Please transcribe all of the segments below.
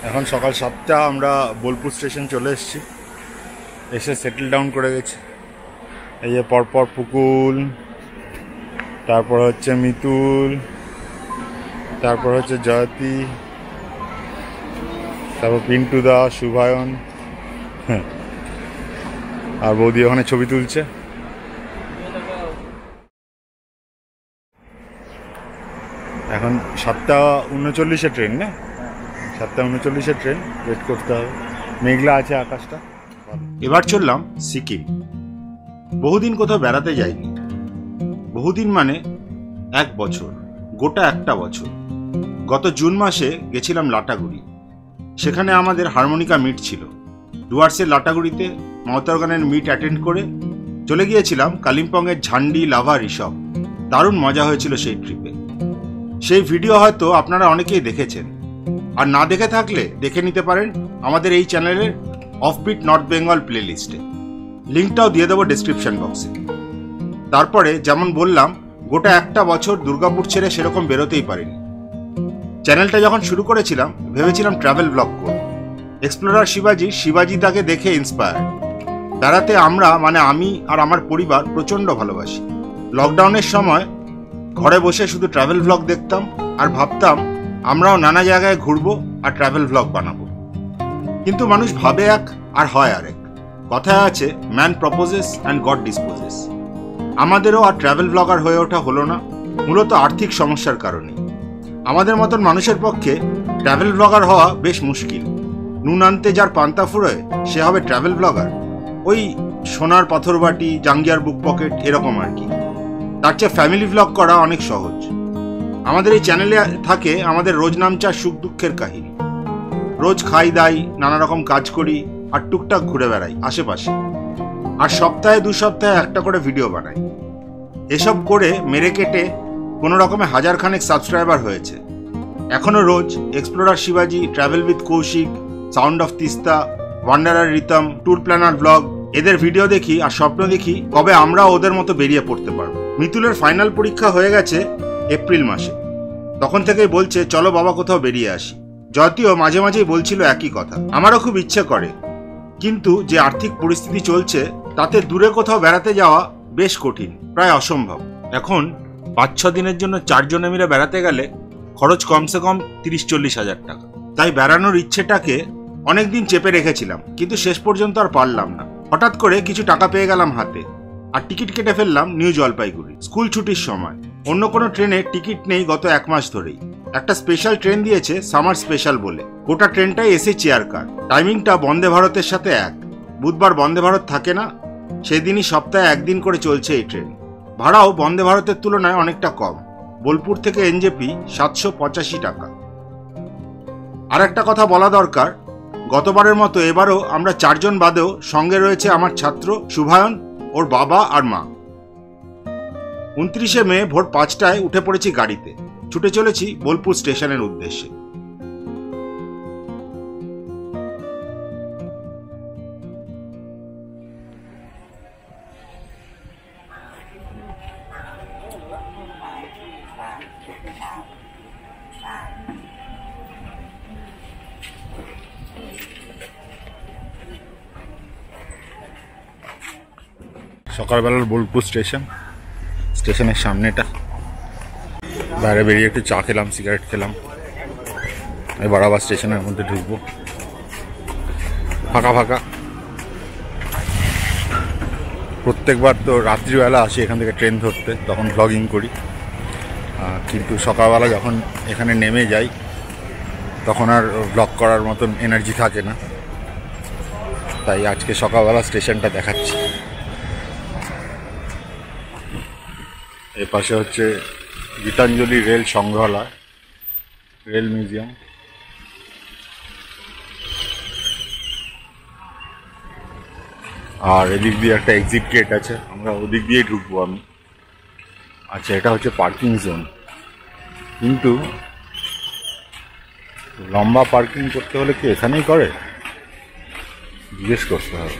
এখন সকাল 7টা, আমরা বোলপুর স্টেশন চলে এসেছি, এসে সেটেল ডাউন করে গেছি। এই যে পরপর পুকুল, তারপর হচ্ছে মিতুল, তারপর হচ্ছে জয়তী, তারপর পিন্টুদা, শুভায়ন, আর বৌদি ওখানে ছবি তুলছে। এখন 7:39 ট্রেন, না 7:39 ট্রেন, ওয়েট করতে হবে। মেঘলা আছে আকাশটা। এবার চললাম সিকিম। বহুদিন কোথাও বেড়াতে যাইনি। বহুদিন মানে 1 বছর, গোটা একটা বছর। গত জুন মাসে গেছিলাম লাটাগুড়ি। সেখানে আমাদের হারমোনিকা মিট ছিল। ডুয়ার্সের লাটাগুড়িতে মমতার গানের মিট অ্যাটেন্ড করে চলে গিয়েছিলাম কালিম্পংয়ের ঝান্ডি লাভা রিসর্ট। দারুণ মজা হয়েছিল সেই ট্রিপে। সেই ভিডিও হয়তো আপনারা অনেকেই দেখেছেন, আর না দেখে থাকলে দেখে নিতে পারেন আমাদের এই চ্যানেলের অফবিট নর্থ বেঙ্গল প্লেলিস্টে। লিঙ্কটাও দিয়ে দেবো ডেসক্রিপশন বক্সে। তারপরে যেমন বললাম, গোটা একটা বছর দুর্গাপুর ছেড়ে সেরকম বেরোতেই পারিনি। চ্যানেলটা যখন শুরু করেছিলাম ভেবেছিলাম ট্রাভেল ব্লগ করব। এক্সপ্লোরার শিবাজি তাকে দেখে ইন্সপায়ার। বেড়াতে আমরা মানে আমি আর আমার পরিবার প্রচণ্ড ভালোবাসি। লকডাউনের সময় ঘরে বসে শুধু ট্রাভেল ব্লগ দেখতাম আর ভাবতাম আমরাও নানা জায়গায় ঘুরবো আর ট্রাভেল ব্লগ বানাবো। কিন্তু মানুষ ভাবে এক আর হয় আরেক। কথায় আছে, man proposes and god disposes. আমাদেরও আর ট্রাভেল ব্লগার হয়ে ওঠা হলো না, মূলত আর্থিক সমস্যার কারণে। আমাদের মতন মানুষের পক্ষে ট্রাভেল ব্লগার হওয়া বেশ মুশকিল। নুন আনতে যার পান্তা ফুরোয় সে হবে ট্রাভেল ব্লগার? ওই সোনার পাথরবাটি, জাঙ্গিয়ার বুক পকেট, এরকম আর কি। তার চেয়ে ফ্যামিলি ব্লগ করা অনেক সহজ। আমাদের এই চ্যানেলে থাকে আমাদের রোজ নামচার সুখ দুঃখের কাহিনী। রোজ খাই দাই, নানা রকম কাজ করি আর টুকটাক ঘুরে বেড়াই আশেপাশে। আর সপ্তাহে 2 সপ্তাহে একটা করে ভিডিও বানাই। এসব করে মেরে কেটে কোনো রকমে 1000 খানেক সাবস্ক্রাইবার হয়েছে। এখনো রোজ explorer Shibaji, travel with Kaushik, sound of Teesta, wanderer Ritam, tour planner blog, এদের ভিডিও দেখি আর স্বপ্ন দেখি কবে আমরাও ওদের মতো বেরিয়ে পড়তে পারবো। মিতুলের ফাইনাল পরীক্ষা হয়ে গেছে এপ্রিল মাসে। তখন থেকেই বলছে চলো বাবা কোথাও বেরিয়ে আসি। জয়তীও মাঝে মাঝেই বলছিল একই কথা। আমারও খুব ইচ্ছে করে, কিন্তু যে আর্থিক পরিস্থিতি চলছে তাতে দূরে কোথাও বেড়াতে যাওয়া বেশ কঠিন, প্রায় অসম্ভব। এখন 5-6 দিনের জন্য 4 জনে মিলে বেড়াতে গেলে খরচ কমসে কম 30-40 হাজার টাকা। তাই বেড়ানোর ইচ্ছেটাকে অনেকদিন চেপে রেখেছিলাম, কিন্তু শেষ পর্যন্ত আর পারলাম না। হঠাৎ করে কিছু টাকা পেয়ে গেলাম হাতে, আর টিকিট কেটে ফেললাম নিউ জলপাইগুড়ি। স্কুল ছুটির সময় অন্য কোনো ট্রেনে টিকিট নেই গত 1 মাস ধরেই। একটা স্পেশাল ট্রেন দিয়েছে সামার স্পেশাল বলে, গোটা ট্রেনটাই এসি চেয়ার কার। টাইমিংটা বন্দে ভারতের সাথে এক। বুধবার বন্দে ভারত থাকে না, সেদিনই সপ্তাহে 1 দিন করে চলছে এই ট্রেন। ভাড়াও বন্দে ভারতের তুলনায় অনেকটা কম। বোলপুর থেকে এনজেপি 785 টাকা। আর একটা কথা বলা দরকার, গতবারের মতো এবারও আমরা 4 জন বাদেও সঙ্গে রয়েছে আমার ছাত্র শুভায়ন, ওর বাবা আর মা। 29শে মে ভোর 5টায় উঠে পড়েছি গাড়িতে, ছুটে চলেছি বোলপুর স্টেশনের উদ্দেশ্যে। সকালবেলার বোলপুর স্টেশনের সামনেটা। বাইরে বেরিয়ে একটু চা খেলাম, সিগারেট খেলাম। এবার আবার স্টেশনের মধ্যে ঢুকবো। ফাঁকা ফাঁকা। প্রত্যেকবার তো রাত্রিবেলা আসি এখান থেকে ট্রেন ধরতে, তখন ব্লগিং করি। কিন্তু সকালবেলা যখন এখানে নেমে যাই তখন আর ব্লগ করার মতন এনার্জি থাকে না। তাই আজকে সকালবেলা স্টেশনটা দেখাচ্ছি। এর পাশে হচ্ছে গীতাঞ্জলি রেল সংগ্রহালয়, রেল মিউজিয়াম। আর এদিক দিয়ে একটা এক্সিট গেট আছে, আমরা ওদিক দিয়েই ঢুকবো আমি। আচ্ছা, এটা হচ্ছে পার্কিং জোন, কিন্তু লম্বা পার্কিং করতে হলে কি এখানেই করে? জিজ্ঞেস করতে হবে।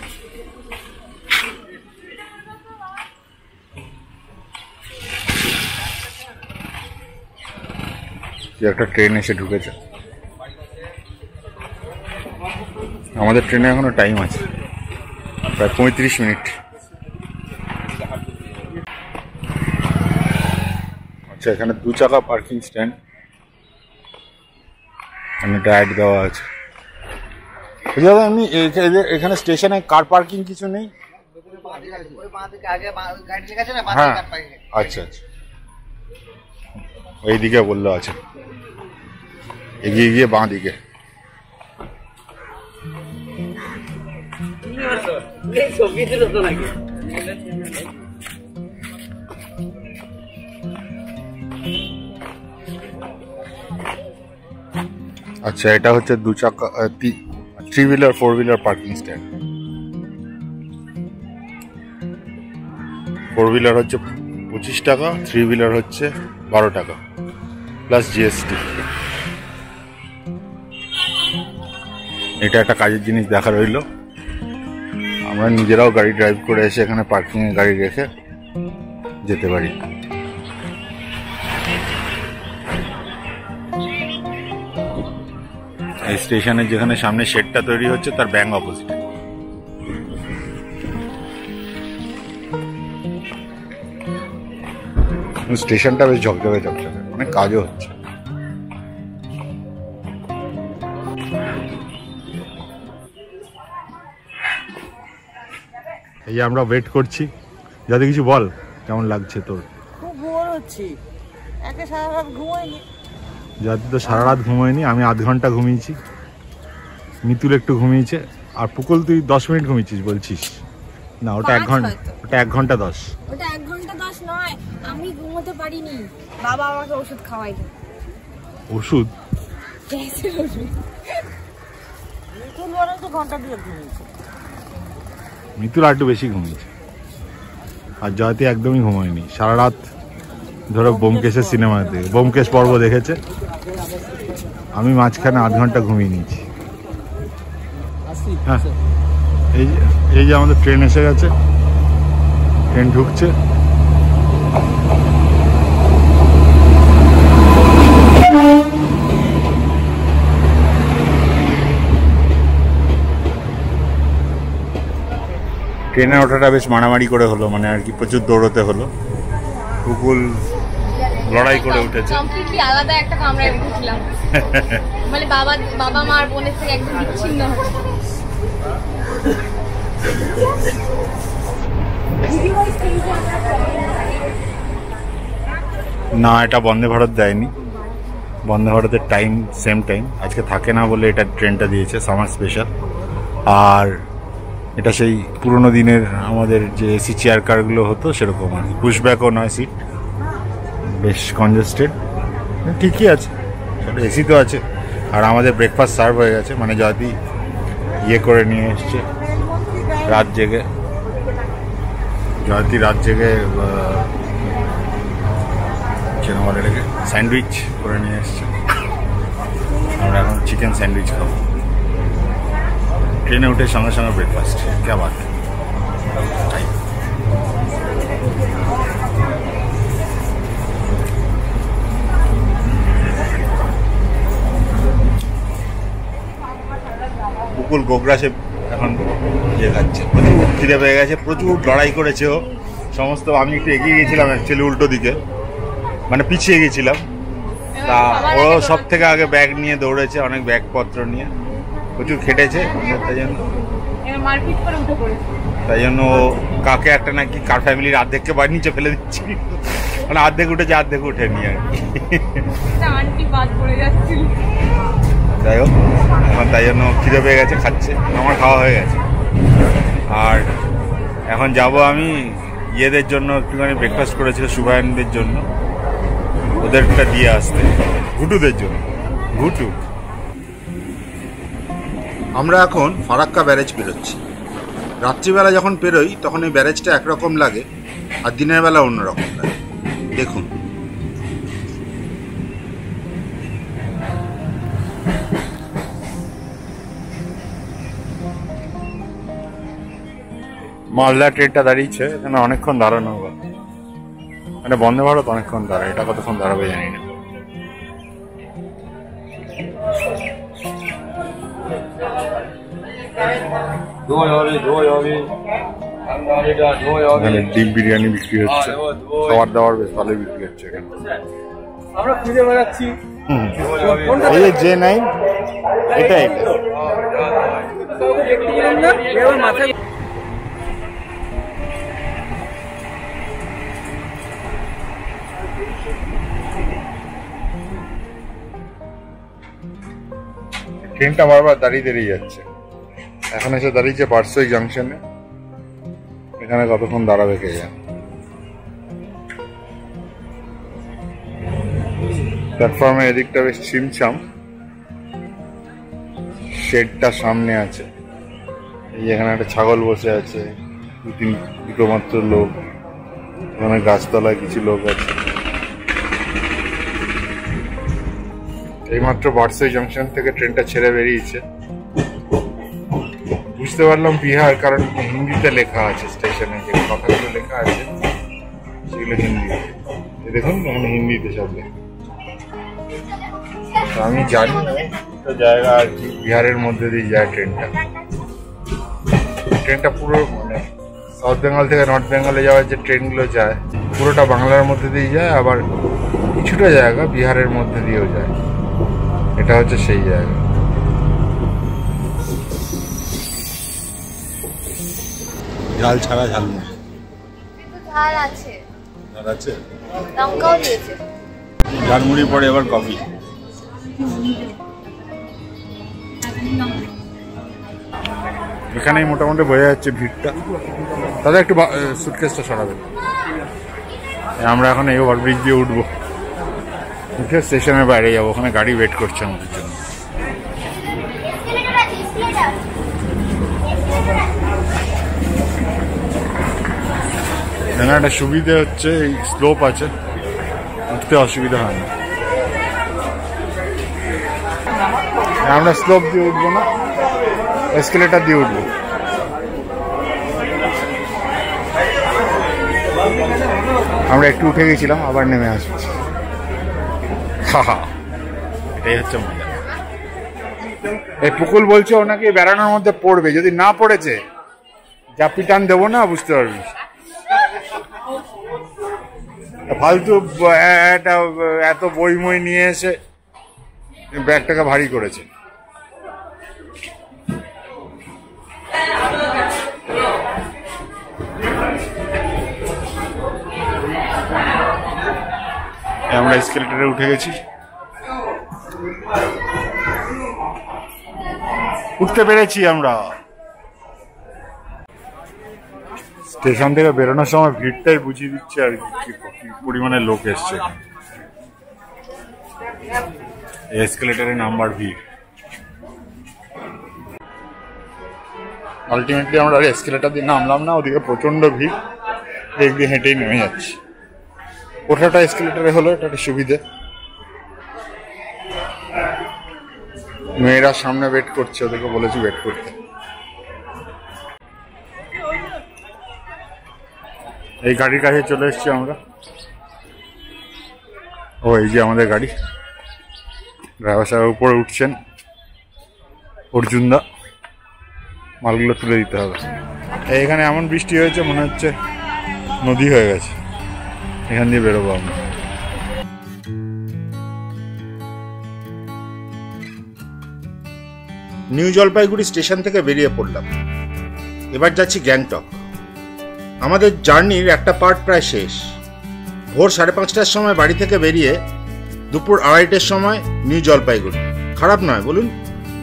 একটা ট্রেন এসে ঢুকেছে। আমাদের ট্রেনে এখনো টাইম আছে, প্রায় 35 মিনিট। আচ্ছা, এখানে 2 চাকা পার্কিং স্ট্যান্ড, এখানে ডায়েট দেওয়া আছে। এমনি এখানে স্টেশনে কার পার্কিং কিছু নেই? হ্যাঁ, আচ্ছা আচ্ছা, ওইদিকে বললো আছে, এগিয়ে গিয়ে বাঁ দিকে। আচ্ছা, এটা হচ্ছে 2 চাকা 3 wheeler 4 wheeler parking stand. 4 wheeler হচ্ছে 25 টাকা, 3 হুইলার হচ্ছে 12 টাকা প্লাস জিএসটি। এটা একটা কাজের জিনিস দেখা রইলো। আমরা নিজেরাও গাড়ি ড্রাইভ করে এসে এখানে পার্কিংয়ে গাড়ি রেখে যেতে পারি। এই স্টেশনের যেখানে সামনে শেডটা তৈরি হচ্ছে তার ব্যাঙ্ক অপোজিট। স্টেশনটা বেশ ঝকঝকে ঝকঝকে, অনেক কাজও হচ্ছে। এই যে আমরা ওয়েট করছি, যাতে কিছু বল, কেমন লাগছে তোর? খুব বোর হচ্ছে, একে সারা রাত ঘুমাইনি। যাতে তো সারা রাত ঘুমায়নি, আমি আধ ঘন্টা ঘুমিয়েছি, মিতুল একটু ঘুমিয়েছে, আর পুকুল তুই 10 মিনিট ঘুমিয়েছিস বলছিস? না, ওটা 1 ঘন্টা, ওটা 1 ঘন্টা 10। ওটা 1 ঘন্টা 10 নয়, আমি ঘুমোতে পারিনি, বাবা আমাকে ওষুধ খাওয়াইলো। ওষুধ? গ্যাসের ওষুধ। মিতুল বরং তো ঘন্টা 2 ঘুমিয়েছে। মিতুল আর একটু বেশি ঘুমিয়েছে, আর জয়তী একদমই ঘুমায়নি সারা রাত ধরো। ব্যোমকেশের সিনেমাতে ব্যোমকেশ পর্ব দেখেছে, আমি মাঝখানে আধ ঘন্টা ঘুমিয়ে নিয়েছি। হ্যাঁ, এই যে আমাদের ট্রেন এসে গেছে, ট্রেন ঢুকছে। ট্রেনে ওঠাটা বেশ মারামারি করে হলো, মানে আর কি প্রচুর দৌড়তে হলো। কুকুল লড়াই করে উঠেছে। কমপ্লিটলি আলাদা একটা কামরায় রেখেছিলাম, মানে বাবা মা আর বোনের থেকে একদম বিচ্ছিন্ন। না, এটা বন্দে ভারত দেয়নি, বন্দে ভারতের টাইম সেম টাইম আজকে থাকে না বলে এটা ট্রেনটা দিয়েছে সামার স্পেশাল। আর এটা সেই পুরোনো দিনের আমাদের যে এসি চেয়ার কারগুলো হতো সেরকম আর কি, পুশব্যাকও নয়, সিট বেশ কনজেস্টেড, ঠিকই আছে, সেটা এসি তো আছে। আর আমাদের ব্রেকফাস্ট সার্ভ হয়ে গেছে, মানে যদি ইয়ে করে নিয়ে এসছে রাত জেগে, জয়তী রাত জেগে বলে রেখে স্যান্ডউইচ করে নিয়ে এসছে। আমরা এখন চিকেন স্যান্ডউইচ খাবো, ট্রেনে উঠে সঙ্গে সঙ্গে ব্রেকফাস্ট, কে বাত। কুকুল গোগ্রাসে এখন ইয়ে খাচ্ছে, প্রচুর খিদে পেয়ে গেছে, প্রচুর লড়াই করেছে ও সমস্ত। আমি একটু এগিয়ে গেছিলাম অ্যাকচুয়ালি উল্টো দিকে, মানে পিছিয়ে গেছিলাম, তা ও সব থেকে আগে ব্যাগ নিয়ে দৌড়েছে, অনেক ব্যাগপত্র নিয়ে, প্রচুর খেটেছে, তাই জন্য ও কাকে একটা নাকি কার ফ্যামিলির অর্ধেককে বাড়ি নিচে ফেলে দিচ্ছি, মানে অর্ধেক উঠেছে অর্ধেক উঠেনি আর কি। যাই হোক, এখন তাই জন্য খিদে পেয়ে গেছে, খাচ্ছে, আমার খাওয়া হয়ে গেছে। আর এখন যাব আমি ইয়েদের জন্য, একটুখানি ব্রেকফাস্ট করেছিল শুভায়নদের জন্য, ওদেরটা দিয়ে আসতে, ঘুটুদের জন্য, ঘুটু। আমরা এখন ফারাক্কা ব্যারেজ পেরোচ্ছি। রাত্রিবেলা যখন পেরোই তখন এই ব্যারেজটা একরকম লাগে, আর দিনের বেলা অন্যরকম লাগে। দেখুন, মালদা ট্রেনটা দাঁড়িয়েছে এখানে, অনেকক্ষণ দাঁড়ানো হবে, মানে বন্দে ভারত অনেকক্ষণ দাঁড়ায়, এটা কতক্ষণ দাঁড়াবে জানি না। এখানে ডিম বিরিয়ানি বিক্রি হচ্ছে, খাবার দাবার বেশ ভালোই বিক্রি হচ্ছে এখানে। আমরা খুঁজে বেড়াচ্ছি এই যে যে নাই এটা মাথায়। ট্রেনটা বারবার দাঁড়িয়ে যাচ্ছে। এখন এসে দাঁড়িয়েছে বারসই জাংশনে। এখানে কতক্ষণ দাঁড়াবে কে জানে। প্ল্যাটফর্মে এদিকটা বেশ ছিমছাম, শেডটা সামনে আছে। এই এখানে একটা ছাগল বসে আছে, দুটো মাত্র লোক। এখানে গাছতলায় কিছু লোক আছে। এইমাত্র বারসই জাংশন থেকে ট্রেনটা ছেড়ে বেরিয়েছে। বুঝতে পারলাম বিহার, কারণ হিন্দিতে লেখা আছে স্টেশনে, যে কথাগুলো লেখা আছে সেগুলো হিন্দিতে। দেখুন এখানে হিন্দিতে সব লেখা। আমি জানি একটা জায়গা আর কি, বিহারের মধ্যে দিয়ে যায় ট্রেনটা। ট্রেনটা পুরো মানে সাউথ বেঙ্গল থেকে নর্থ বেঙ্গলে যাওয়ার যে ট্রেনগুলো যায় পুরোটা বাংলার মধ্যে দিয়ে যায়, আবার কিছুটা জায়গা বিহারের মধ্যে দিয়েও যায়। এটা হচ্ছে সেই জায়গা। ঝাল ছাড়া ঝালমুড়ি ঝাল আছে, ঝাল আছে, লঙ্কাও দিয়েছে। ঝালমুড়ি পরে এবার কফি। এখানেই মোটামুটি বোঝা যাচ্ছে ভিড়টা। তাদের একটু সুটকেসটা সরাবে। আমরা এখন এই ওভারব্রিজ দিয়ে উঠবো, উঠে স্টেশনের বাইরে যাবো। ওখানে গাড়ি ওয়েট করছে আমাদের জন্য। এখানে একটা সুবিধা হচ্ছে, এই স্লোপ আছে, উঠতে অসুবিধা হয় না। আমরা স্লোপ দিয়ে উঠবো না, এসকেলেটার দিয়ে উঠবো। আমরা একটু উঠে গেছিলাম, আবার নেমে আসবো। এটাই হচ্ছে মজা। এই পুকুল বলছে ও নাকি বেড়ানোর মধ্যে পড়বে, যদি না পড়েছে জাপি টান দেবো না, বুঝতে পারবি। ফালতু এত বই মই নিয়ে এসে ব্যাগটাকে ভারী করেছে। আমরা এসকেলেটরে উঠে গেছি, উঠতে পেরেছি আমরা। স্টেশন থেকে বেরোনোর সময় ভিড়টাই বুঝিয়ে দিচ্ছে আর কি পরিমাণে লোক এসছে। এসকেলেটরে নাম্বার ভিড়। আলটিমেটলি আমরা এসকেলেটার দিয়ে নামলাম না, ওদিকে প্রচন্ড ভিড়, এক দিয়ে হেঁটেই নেমে যাচ্ছি। ওঠাটা এসকেলেটারে হলো, এটা একটা সুবিধে। মেয়েরা সামনে ওয়েট করছে, ওদেরকে বলেছি ওয়েট করতে। এই গাড়ির কাছে চলে এসেছি আমরা। ও এই যে আমাদের গাড়ি, ড্রাইভার সাহেব উপরে উঠছেন, অর্জুন দা। মালগুলো তুলে দিতে হবে। এখানে এমন বৃষ্টি হয়েছে মনে হচ্ছে নদী হয়ে গেছে। এখান দিয়ে বেরোবো আমরা। নিউ জলপাইগুড়ি স্টেশন থেকে বেরিয়ে পড়লাম। এবার যাচ্ছি গ্যাংটক। আমাদের জার্নির একটা পার্ট প্রায় শেষ। ভোর 5:30টার সময় বাড়ি থেকে বেরিয়ে দুপুর 2:30টার সময় নিউ জলপাইগুড়ি। খারাপ নয় বলুন,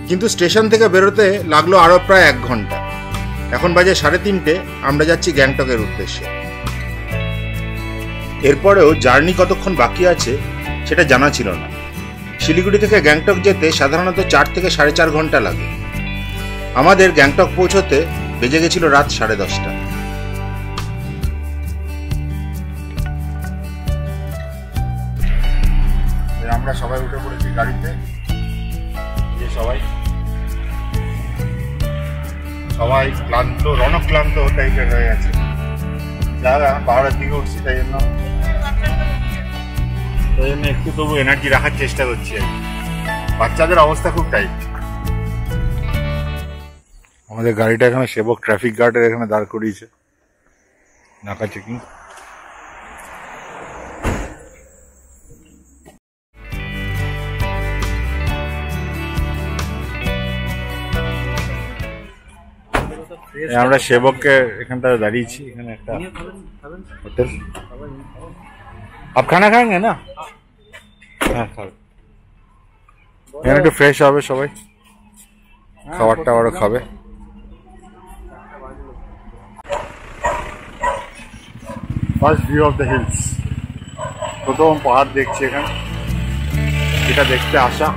কিন্তু স্টেশন থেকে বেরোতে লাগলো আরও প্রায় 1 ঘন্টা। এখন বাজে 3:30, আমরা যাচ্ছি গ্যাংটকের উদ্দেশ্যে। এরপরেও জার্নি কতক্ষণ বাকি আছে সেটা জানা ছিল না। শিলিগুড়ি থেকে গ্যাংটক যেতে সাধারণত 4 থেকে 4.5 ঘন্টা লাগে। আমাদের গ্যাংটক পৌঁছতে বেজে গেছিল রাত 10:30। আমরা সবাই উঠে পড়েছি গাড়িতে। সবাই ক্লান্ত, রণক্লান্ত টাইপের হয়ে গেছে। যারা পাহাড়ের দিকে উঠছি তাই জন্য একটু তবু এনার্জি রাখার চেষ্টা করছি আর কি। বাচ্চাদের অবস্থা খুব টাইট। আমাদের গাড়িটা এখানে সেবক ট্রাফিক গার্ডের এখানে দাঁড় করিয়েছে, নাকা চেকিং। আমরা সেবককে এখানটায় দাঁড়িয়েছি, এখানে একটা হোটেল। আপ খানা খাएंगे না? হ্যাঁ খাবে, এখানে একটু ফ্রেশ হবে সবাই, খাবার টাবারও খাবে। First view of the hills, প্রথম পাহাড় দেখছি এখানে, এটা দেখতে আসা।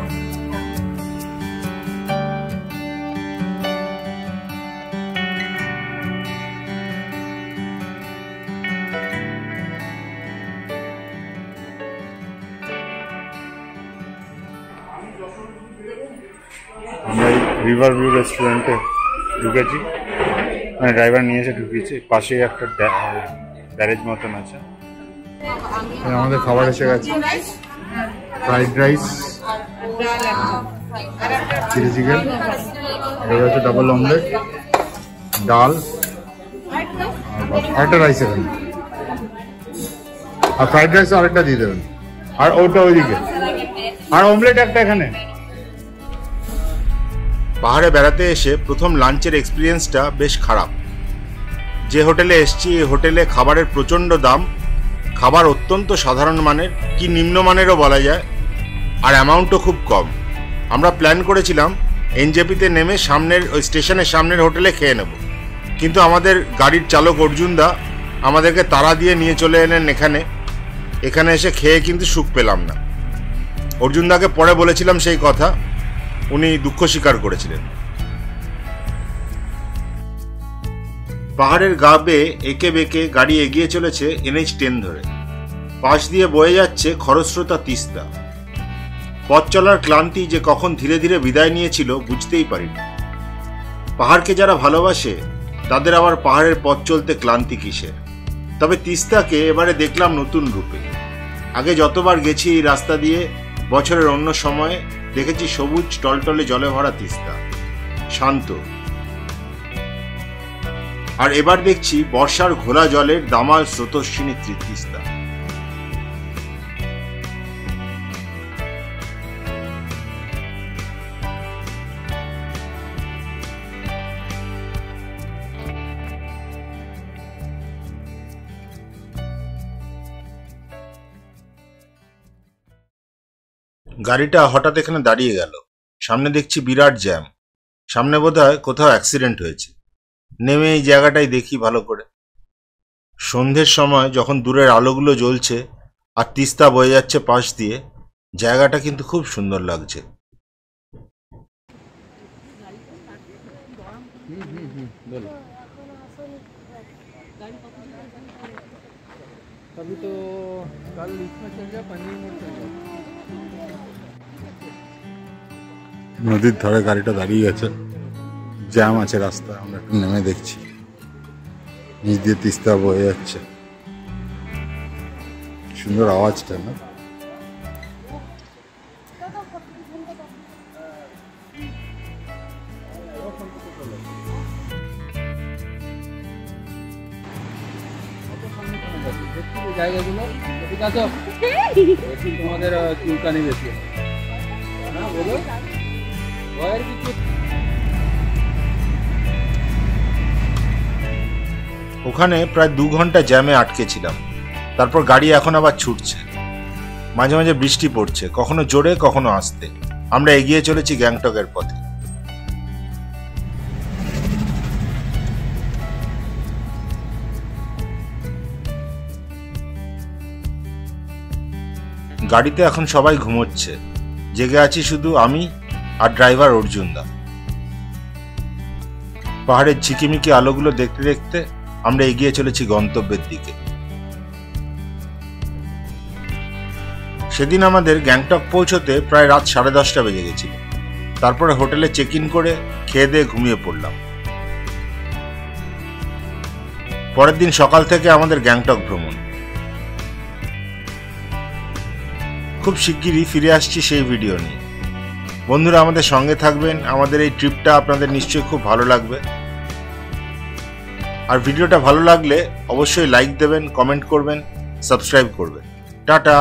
আমরা এই রিভার ভিউ রেস্টুরেন্টে ঢুকেছি, মানে ড্রাইভার নিয়ে এসে ঢুকিয়েছি। পাশেই একটা ব্যারেজ মতন আছে। আমাদের খাবার এসে গেছে, ফ্রাইড রাইস, চিলি চিকেন, এটা হচ্ছে ডাবল অমলেট, ডাল, আরেকটা রাইস এখানে, আর ফ্রাইড রাইস আরেকটা দিয়ে দেবেন, আর ওটা ওইদিকে, আর অমলেট একটা এখানে। পাহাড়ে বেড়াতে এসে প্রথম লাঞ্চের এক্সপিরিয়েন্সটা বেশ খারাপ। যে হোটেলে এসছি এই হোটেলে খাবারের প্রচণ্ড দাম, খাবার অত্যন্ত সাধারণ মানের, কি নিম্নমানেরও বলা যায়, আর অ্যামাউন্টও খুব কম। আমরা প্ল্যান করেছিলাম এনজেপিতে নেমে সামনের ওই স্টেশনের সামনের হোটেলে খেয়ে নেব, কিন্তু আমাদের গাড়ির চালক অর্জুনদা আমাদেরকে তাড়া দিয়ে নিয়ে চলে এলেন এখানে এসে খেয়ে কিন্তু সুখ পেলাম না। অর্জুনদাকে পরে বলেছিলাম সেই কথা, উনি দুঃখ স্বীকার করেছিলেন। পাহাড়ের গা বেয়ে এঁকে বেঁকে গাড়ি এগিয়ে চলেছে NH10 ধরে। পাশ দিয়ে বয়ে যাচ্ছে খরস্রোতা তিস্তা। পথ চলার ক্লান্তি যে কখন ধীরে ধীরে বিদায় নিয়েছিল বুঝতেই পারিনি। পাহাড়কে যারা ভালোবাসে তাদের আবার পাহাড়ের পথ চলতে ক্লান্তি কিসের। তবে তিস্তাকে এবারে দেখলাম নতুন রূপে। আগে যতবার গেছি এই রাস্তা দিয়ে বছরের অন্য সময়ে দেখেছি সবুজ টলটলে জলে ভরা তিস্তা, শান্ত। আর এবার দেখছি বর্ষার ঘোলা জলের দামাল স্রোতস্বিনী তিস্তা। গাড়িটা হঠাৎ এখানে দাঁড়িয়ে গেল। সামনে দেখছি বিরাট জ্যাম, সামনে বোধহয় কোথাও অ্যাক্সিডেন্ট হয়েছে। নেমে এই জায়গাটাই দেখি ভালো করে। সন্ধ্যের সময় যখন দূরের আলোগুলো জ্বলছে আর তিস্তা বয়ে যাচ্ছে পাশ দিয়ে, জায়গাটা কিন্তু খুব সুন্দর লাগছে। अभी तो कल इसमें चल जाओ, पनीर मोड़ चल जाओ। নদীর ধারে গাড়িটা দাঁড়িয়ে গেছে, জ্যাম আছে রাস্তা। আমরা একটু নেমে দেখছি, নিচ দিয়ে তিস্তা বয়ে যাচ্ছে, সুন্দর আওয়াজটা না। জায়গাগুলো ঠিক আছে, তোমাদের চুলকানি বেশি না বলো, ভয়ের কিছু। ওখানে প্রায় 2 ঘন্টা জ্যামে আটকে ছিলাম। তারপর গাড়ি এখন আবার ছুটছে, মাঝে মাঝে বৃষ্টি পড়ছে, কখনো জোরে কখনো আস্তে। আমরা এগিয়ে চলেছি গ্যাংটকের পথে। গাড়িতে এখন সবাই ঘুমোচ্ছে, জেগে আছি শুধু আমি আর ড্রাইভার অর্জুনদা। পাহাড়ের ঝিকিমিকি আলোগুলো দেখতে দেখতে আমরা এগিয়ে চলেছি গন্তব্যের দিকে। সেদিন আমাদের গ্যাংটক পৌঁছতে প্রায় রাত 10:30 বেজে গেছিল। তারপরে হোটেলে চেক ইন করে খেয়ে দিয়ে ঘুমিয়ে পড়লাম। পরের দিন সকাল থেকে আমাদের গ্যাংটক ভ্রমণ। খুব শিগগিরই ফিরে আসছি সেই ভিডিও নিয়ে। বন্ধুরা আমাদের সঙ্গে থাকবেন, আমাদের এই ট্রিপটা আপনাদের নিশ্চয়ই খুব ভালো লাগবে। আর ভিডিওটা ভালো লাগলে অবশ্যই লাইক দেবেন, কমেন্ট করবেন, সাবস্ক্রাইব করবেন। টাটা।